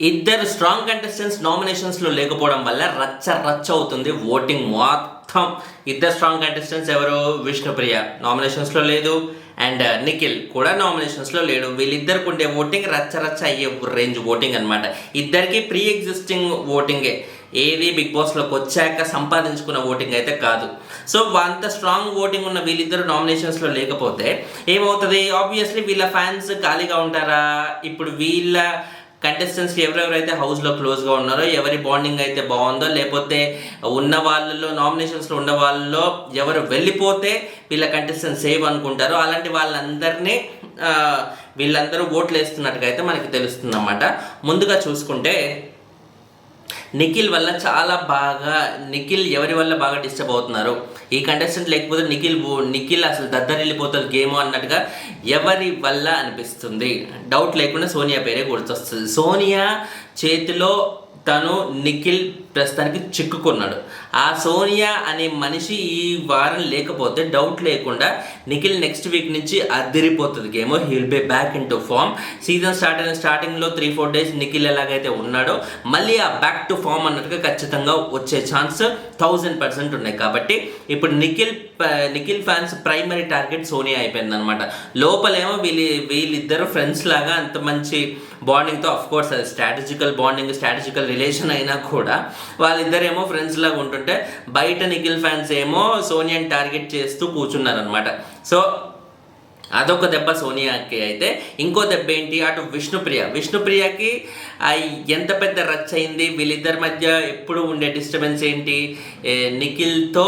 ఇద్దరు strong contestants నామినేషన్స్లో లేకపోవడం వల్ల రచ్చ రచ్చ అవుతుంది ఓటింగ్ మొత్తం. ఇద్దరు స్ట్రాంగ్ కంటెస్టెంట్స్ ఎవరు? విష్ణుప్రియ నామినేషన్స్లో లేదు, అండ్ నిఖిల్ కూడా నామినేషన్స్లో లేడు. వీళ్ళిద్దరికి ఉండే ఓటింగ్ రచ్చ రచ్చ అయ్యే రేంజ్ ఓటింగ్ అనమాట. ఇద్దరికి ప్రీ ఎగ్జిస్టింగ్ ఓటింగే, ఏది బిగ్ బాస్లోకి వచ్చాక సంపాదించుకున్న ఓటింగ్ అయితే కాదు. సో అంత స్ట్రాంగ్ ఓటింగ్ ఉన్న వీళ్ళిద్దరు నామినేషన్స్లో లేకపోతే ఏమవుతుంది? ఆబ్వియస్లీ వీళ్ళ ఫ్యాన్స్ ఖాళీగా ఉంటారా? ఇప్పుడు వీళ్ళ కంటెస్టెంట్స్ ఎవరెవరైతే హౌస్లో క్లోజ్గా ఉన్నారో, ఎవరి బాండింగ్ అయితే బాగుందో, లేకపోతే ఉన్న వాళ్ళలో నామినేషన్స్లో ఉన్న వాళ్ళలో ఎవరు వెళ్ళిపోతే వీళ్ళ కంటెస్టెంట్ సేవ్ అనుకుంటారో అలాంటి వాళ్ళందరినీ వీళ్ళందరూ ఓట్లు వేస్తున్నట్టుగా అయితే మనకి తెలుస్తుంది అన్నమాట. ముందుగా చూసుకుంటే నిఖిల్ వల్ల చాలా బాగా, నిఖిల్ ఎవరి వల్ల బాగా డిస్టర్బ్ అవుతున్నారు, ఈ కంటెస్టెంట్ లేకపోతే నిఖిల్ అసలు దద్దరిల్లిపోతుంది గేమ్ అన్నట్టుగా ఎవరి వల్ల అనిపిస్తుంది? డౌట్ లేకుండా సోనియా పేరే గుర్తొస్తుంది. సోనియా చేతిలో తను నిఖిల్ ప్రస్తుతానికి చిక్కుకున్నాడు. ఆ సోనియా అనే మనిషి ఈ వారం లేకపోతే డౌట్ లేకుండా నిఖిల్ నెక్స్ట్ వీక్ నుంచి అదిరిపోతుంది game. He'll be back into form. Season స్టార్టింగ్లో 3-4 డేస్ నిఖిల్ ఎలాగైతే ఉన్నాడో మళ్ళీ ఆ బ్యాక్ టు ఫామ్ అన్నట్టుగా ఖచ్చితంగా వచ్చే ఛాన్స్ 1000% ఉన్నాయి. కాబట్టి ఇప్పుడు Nikhil fans primary target Sonia అయిపోయింది అనమాట. లోపలేమో వీళ్ళిద్దరు ఫ్రెండ్స్ లాగా అంత మంచి బాండింగ్తో, అఫ్ కోర్స్ అది స్ట్రాటజికల్ బాండింగ్, స్ట్రాటజికల్ రిలేషన్ అయినా కూడా వాళ్ళిద్దరేమో ఫ్రెండ్స్ లాగా ఉంటుంటే బయట నిఖిల్ ఫ్యాన్స్ ఏమో సోనియాని టార్గెట్ చేస్తూ కూర్చున్నారనమాట. సో అదొక దెబ్బ సోనియాకి. అయితే ఇంకో దెబ్బ ఏంటి? అటు విష్ణుప్రియకి ఎంత పెద్ద రచ్చ అయింది. వీళ్ళిద్దరి మధ్య ఎప్పుడు ఉండే డిస్టర్బెన్స్ ఏంటి? నిఖిల్తో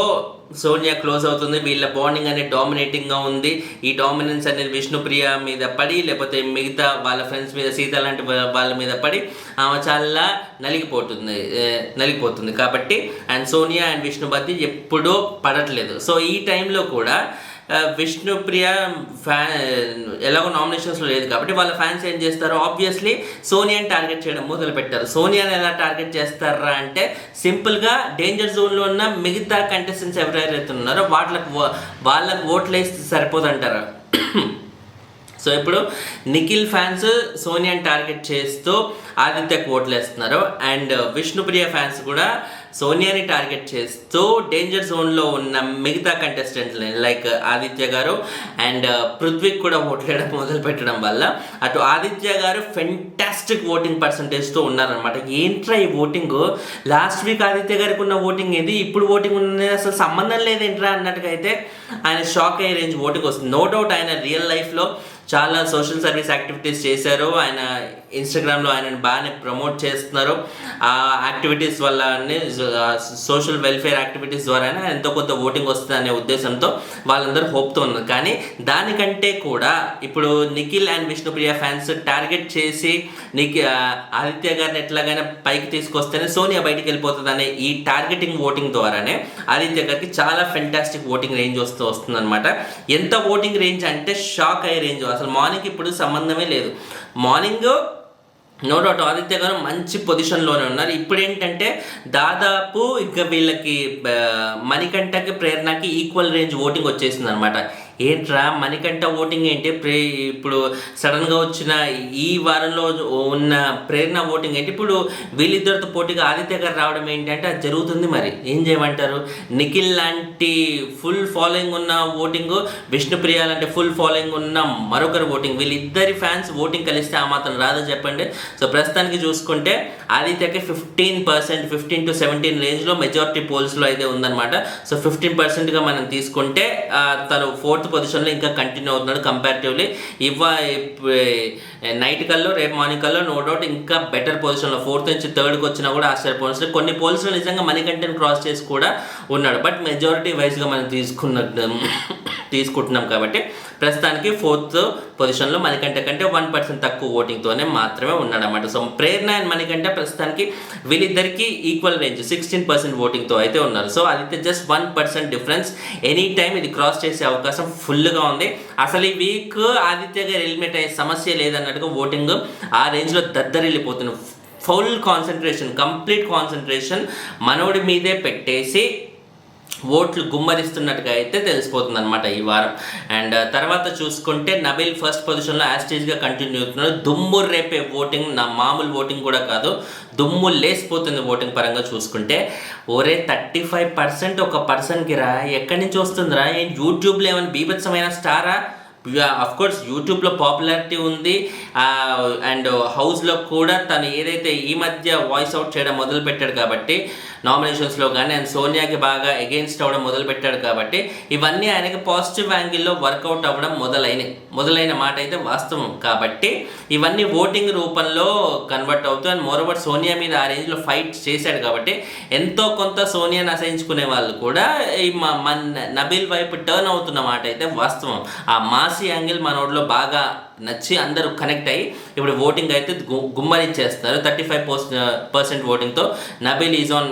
సోనియా క్లోజ్ అవుతుంది, వీళ్ళ బాండింగ్ అనేది డామినేటింగ్గా ఉంది. ఈ డామినెన్స్ అనేది విష్ణుప్రియ మీద పడి, లేకపోతే మిగతా వాళ్ళ ఫ్రెండ్స్ మీద, సీత లాంటి వాళ్ళ మీద పడి ఆమె చాలా నలిగిపోతుంది. కాబట్టి అండ్ సోనియా అండ్ విష్ణు మధ్య ఎప్పుడూ పడట్లేదు. సో ఈ టైంలో కూడా విష్ణుప్రియ ఎలాగో నామినేషన్స్లో లేదు కాబట్టి వాళ్ళ ఫ్యాన్స్ ఏం చేస్తారు? ఆబ్వియస్లీ సోనియాని టార్గెట్ చేయడం మొదలు పెట్టారు. సోనియాని ఎలా టార్గెట్ చేస్తారా అంటే సింపుల్గా డేంజర్ జోన్లో ఉన్న మిగతా కంటెస్టెంట్స్ ఎవరైతే ఉన్నారో వాళ్ళకు ఓట్లు వేస్తే సరిపోదంటారు. సో ఇప్పుడు నిఖిల్ ఫ్యాన్స్ సోనియాని టార్గెట్ చేస్తూ ఆదిత్యకు ఓట్లు వేస్తున్నారు, అండ్ విష్ణుప్రియ ఫ్యాన్స్ కూడా సోనియాని టార్గెట్ చేస్తూ డేంజర్ జోన్లో ఉన్న మిగతా కంటెస్టెంట్స్ని లైక్ ఆదిత్య గారు అండ్ పృథ్వీకి కూడా ఓట్లు వేయడం మొదలు పెట్టడం వల్ల అటు ఆదిత్య గారు ఫెంటాస్టిక్ ఓటింగ్ పర్సంటేజ్తో ఉన్నారనమాట. ఏంట్రా ఈ ఓటింగ్? లాస్ట్ వీక్ ఆదిత్య గారికి ఉన్న ఓటింగ్ ఏది, ఇప్పుడు ఓటింగ్ ఉన్నది అసలు సంబంధం లేదేంట్రా అన్నట్టుగా అయితే ఆయన షాక్ అయ్యే రేంజ్ ఓటింగ్ వస్తుంది. నో డౌట్ ఆయన రియల్ లైఫ్లో చాలా సోషల్ సర్వీస్ యాక్టివిటీస్ చేశారు. ఆయన ఇన్స్టాగ్రామ్లో ఆయనని బాగానే ప్రమోట్ చేస్తున్నారు. ఆ యాక్టివిటీస్ వల్ల సోషల్ వెల్ఫేర్ యాక్టివిటీస్ ద్వారానే ఎంతో కొంత ఓటింగ్ వస్తుంది అనే ఉద్దేశంతో వాళ్ళందరూ హోప్తో ఉన్నారు. కానీ దానికంటే కూడా ఇప్పుడు Nikhil and Vishnupriya fans target చేసి ఆదిత్య గారిని ఎట్లాగైనా పైకి తీసుకొస్తేనే సోనియా బయటికి వెళ్ళిపోతుంది అనే ఈ టార్గెటింగ్ ఓటింగ్ ద్వారానే ఆదిత్య గారికి చాలా ఫెంటాస్టిక్ ఓటింగ్ రేంజ్ వస్తుంది అనమాట. ఎంత ఓటింగ్ రేంజ్ అంటే షాక్ అయ్యే రేంజ్. అసలు మార్నింగ్ ఇప్పుడు సంబంధమే లేదు. మార్నింగ్ నో డౌట్ ఆదిత్య గారు మంచి పొజిషన్లోనే ఉన్నారు. ఇప్పుడు ఏంటంటే దాదాపు ఇంకా వీళ్ళకి మణికంఠకి, ప్రేరణకి ఈక్వల్ రేంజ్ ఓటింగ్ వచ్చేసింది అనమాట. ఏంట్రా మణికంఠ ఓటింగ్ ఏంటి? ఇప్పుడు సడన్గా వచ్చిన ఈ వారంలో ఉన్న ప్రేరణ ఓటింగ్ ఏంటి? ఇప్పుడు వీళ్ళిద్దరితో పోటీగా ఆదిత్య గారు రావడం ఏంటి అంటే అది జరుగుతుంది. మరి ఏం చేయమంటారు? నిఖిల్ లాంటి ఫుల్ ఫాలోయింగ్ ఉన్న ఓటింగ్, విష్ణుప్రియ లాంటి ఫుల్ ఫాలోయింగ్ ఉన్న మరొకరు ఓటింగ్, వీళ్ళిద్దరి ఫ్యాన్స్ ఓటింగ్ కలిస్తే ఆ మాత్రం రాదో చెప్పండి. సో ప్రస్తుతానికి చూసుకుంటే ఆదిత్యకి 15%, 15 to 17 రేంజ్లో మెజారిటీ పోల్స్లో అయితే ఉందన్నమాట. సో 15%గా మనం తీసుకుంటే తను 4th పొజిషన్లో ఇంకా కంటిన్యూ అవుతున్నాడు కంపారిటివ్లీ. నైట్ కల్లో, రేపు మార్నింగ్ కల్లో నో డౌట్ ఇంకా బెటర్ పొజిషన్లో 4th నుంచి 3rdకి వచ్చినా కూడా ఆశ్చర్యపోవాల్సిన కొన్ని పోల్స్లో నిజంగా మణికంఠని క్రాస్ చేసి కూడా ఉన్నాడు. బట్ మెజారిటీ వైజ్గా మనం తీసుకుంటున్నాం కాబట్టి ప్రస్తుతానికి 4th పొజిషన్లో మణికంఠ కంటే 1% తక్కువ ఓటింగ్తోనే మాత్రమే ఉన్నాడన్నమాట. సో ప్రేరణ అండ్ మణికంఠ ప్రస్తుతానికి వీళ్ళిద్దరికీ ఈక్వల్ రేంజ్ 16% ఓటింగ్తో అయితే ఉన్నారు. సో అది జస్ట్ 1% డిఫరెన్స్. ఎనీ టైం ఇది క్రాస్ చేసే అవకాశం ఫుల్గా ఉంది. అసలు ఈ వీక్ ఆదిత్య గారు ఎలిమినేట్ అయ్యే సమస్య లేదన్నట్టుగా ఓటింగ్ ఆ రేంజ్లో దద్దరిల్లిపోతుంది. ఫుల్ కాన్సన్ట్రేషన్, కంప్లీట్ కాన్సన్ట్రేషన్ మనోడి మీదే పెట్టేసి ఓట్లు గుమ్మరిస్తున్నట్టుగా అయితే తెలిసిపోతుంది అనమాట ఈ వారం. అండ్ తర్వాత చూసుకుంటే నబీల్ ఫస్ట్ పొజిషన్లో యాస్టేజ్గా కంటిన్యూ అవుతున్నాడు. దుమ్ము రేపే ఓటింగ్, నా మామూలు ఓటింగ్ కూడా కాదు, దుమ్ము లేసిపోతుంది ఓటింగ్ పరంగా చూసుకుంటే. ఓరే 35% ఒక పర్సన్కి రా, ఎక్కడి నుంచి వస్తుందిరా? ఏం యూట్యూబ్లో ఏమైనా బీభత్సమైన స్టారా? అఫ్ కోర్స్ యూట్యూబ్లో పాపులారిటీ ఉంది, అండ్ హౌస్లో కూడా తను ఏదైతే ఈ మధ్య వాయిస్ అవుట్ చేయడం మొదలుపెట్టాడు కాబట్టి నామినేషన్స్లో కానీ, అండ్ సోనియాకి బాగా అగెయిన్స్ట్ అవ్వడం మొదలుపెట్టాడు కాబట్టి ఇవన్నీ ఆయనకి పాజిటివ్ యాంగిల్లో వర్కౌట్ అవ్వడం మొదలైన మాట అయితే వాస్తవం. కాబట్టి ఇవన్నీ ఓటింగ్ రూపంలో కన్వర్ట్ అవుతూ, అండ్ మోరోవర్ సోనియా మీద ఆ రేంజ్లో ఫైట్ చేశాడు కాబట్టి ఎంతో కొంత సోనియాని అసహించుకునే వాళ్ళు కూడా ఈ మన నబీల్ వైపు టర్న్ అవుతున్న మాట అయితే వాస్తవం. ఆ మాసీ యాంగిల్ మనోడిలో బాగా నచ్చి అందరూ కనెక్ట్ అయ్యి ఇప్పుడు ఓటింగ్ అయితే గుమ్మరించేస్తారు. 35% ఓటింగ్తో నబీల్ ఈజ్ ఆన్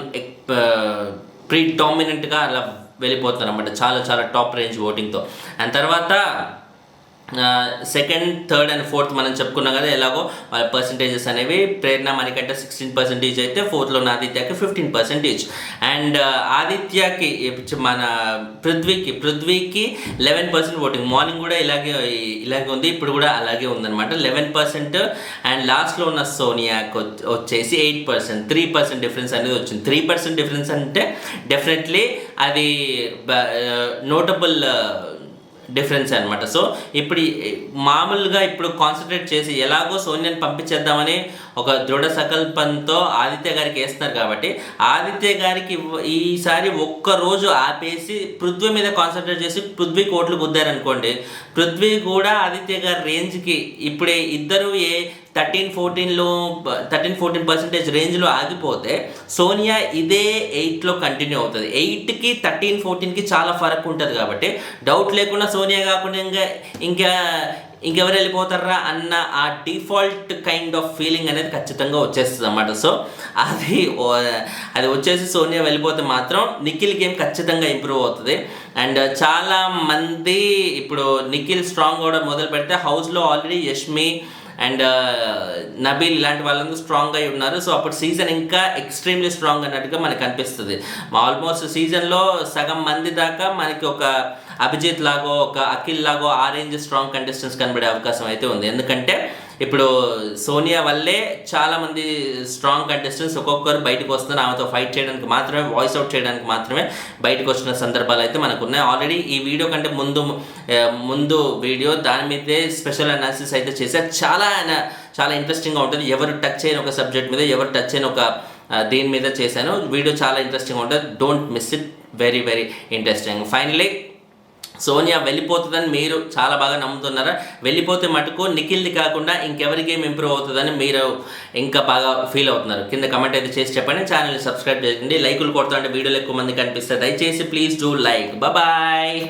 ప్రీడామినెంట్గా అలా వెళ్ళిపోతున్నారు అన్నమాట, చాలా చాలా టాప్ రేంజ్ ఓటింగ్తో. అండ్ తర్వాత సెకండ్, థర్డ్ అండ్ ఫోర్త్ మనం చెప్పుకున్నాం కదా ఎలాగో వాళ్ళ పర్సంటేజెస్ అనేవి. ప్రేరణ మనకంటే 16% అయితే, ఫోర్త్లో ఉన్న ఆదిత్యకి 15%. అండ్ ఆదిత్యకి మన పృథ్వీకి 11% ఓటింగ్. మార్నింగ్ కూడా ఇలాగే ఉంది, ఇప్పుడు కూడా అలాగే ఉందన్నమాట 11%. అండ్ లాస్ట్లో ఉన్న సోనియాకి వచ్చేసి 8%, 3% డిఫరెన్స్ అనేది వచ్చింది. 3% డిఫరెన్స్ అంటే డెఫినెట్లీ అది నోటబుల్ డిఫరెన్స్ అనమాట. సో ఇప్పుడు మామూలుగా ఇప్పుడు కాన్సన్ట్రేట్ చేసి ఎలాగో సోనియాని పంపించేద్దామని ఒక దృఢ సంకల్పంతో ఆదిత్య గారికి వేస్తున్నారు కాబట్టి ఆదిత్య గారికి ఈసారి ఒక్కరోజు ఆపేసి పృథ్వీ మీద కాన్సన్ట్రేట్ చేసి పృథ్వీకి ఓట్లు గుద్దారనుకోండి, పృథ్వీ కూడా ఆదిత్య గారి రేంజ్కి ఇప్పుడే ఇద్దరు 13-14% రేంజ్లో ఆగిపోతే సోనియా ఇదే 8లో కంటిన్యూ అవుతుంది. 8కి 13-14కి చాలా ఫరక్ ఉంటుంది కాబట్టి డౌట్ లేకుండా సోనియా కాకుండా ఇంకెవరు వెళ్ళిపోతారా అన్న ఆ డిఫాల్ట్ కైండ్ ఆఫ్ ఫీలింగ్ అనేది ఖచ్చితంగా వచ్చేస్తుంది అన్నమాట. సో అది వచ్చేసి సోనియా వెళ్ళిపోతే మాత్రం నిఖిల్ గేమ్ ఖచ్చితంగా ఇంప్రూవ్ అవుతుంది. అండ్ చాలా మంది ఇప్పుడు నిఖిల్ స్ట్రాంగ్ కూడా మొదలు పెడితే హౌస్లో ఆల్రెడీ యష్మి అండ్ నబీల్ ఇలాంటి వాళ్ళందరూ స్ట్రాంగ్ అయి ఉన్నారు. సో అప్పుడు సీజన్ ఇంకా ఎక్స్ట్రీమ్లీ స్ట్రాంగ్ అన్నట్టుగా మనకు అనిపిస్తుంది. ఆల్మోస్ట్ సీజన్లో సగం మంది దాకా మనకి ఒక అభిజిత్ లాగో ఒక అఖిల్ లాగో ఆ రేంజ్ స్ట్రాంగ్ కంటెస్టెంట్స్ కనబడే అవకాశం అయితే ఉంది. ఎందుకంటే ఇప్పుడు సోనియా వల్లే చాలామంది స్ట్రాంగ్ కంటెస్టెంట్స్ ఒక్కొక్కరు బయటకు వస్తున్నారు. ఆమెతో ఫైట్ చేయడానికి మాత్రమే, వాయిస్ అవుట్ చేయడానికి మాత్రమే బయటకు వచ్చిన సందర్భాలు అయితే మనకు ఉన్నాయి. ఆల్రెడీ ఈ వీడియో కంటే ముందు వీడియో దాని మీదే స్పెషల్ అనాలిసిస్ అయితే చేశారు. చాలా ఇంట్రెస్టింగ్గా ఉంటుంది. ఎవరు టచ్ చేయని ఒక సబ్జెక్ట్ మీద, ఎవరు టచ్ చేయని ఒక దీని మీద చేశాను. వీడియో చాలా ఇంట్రెస్టింగ్గా ఉంటుంది. Don't miss it, very very interesting. Finally Sonia వెళ్ళిపోతుందని మీరు చాలా బాగా నమ్ముతున్నారా? వెళ్ళిపోతే మటుకు నిఖిల్ది కాకుండా ఇంకెవరి గేమ్ ఇంప్రూవ్ అవుతుందని మీరు ఇంకా బాగా ఫీల్ అవుతున్నారు? కింద కమెంట్ అయితే చేసి చెప్పండి. ఛానల్ని సబ్స్క్రైబ్ చేయండి. లైకులు కొడుతుంటే వీడియోలు ఎక్కువ మంది కనిపిస్తాయి. దయచేసి ప్లీజ్ డూ లైక్. బాయ్.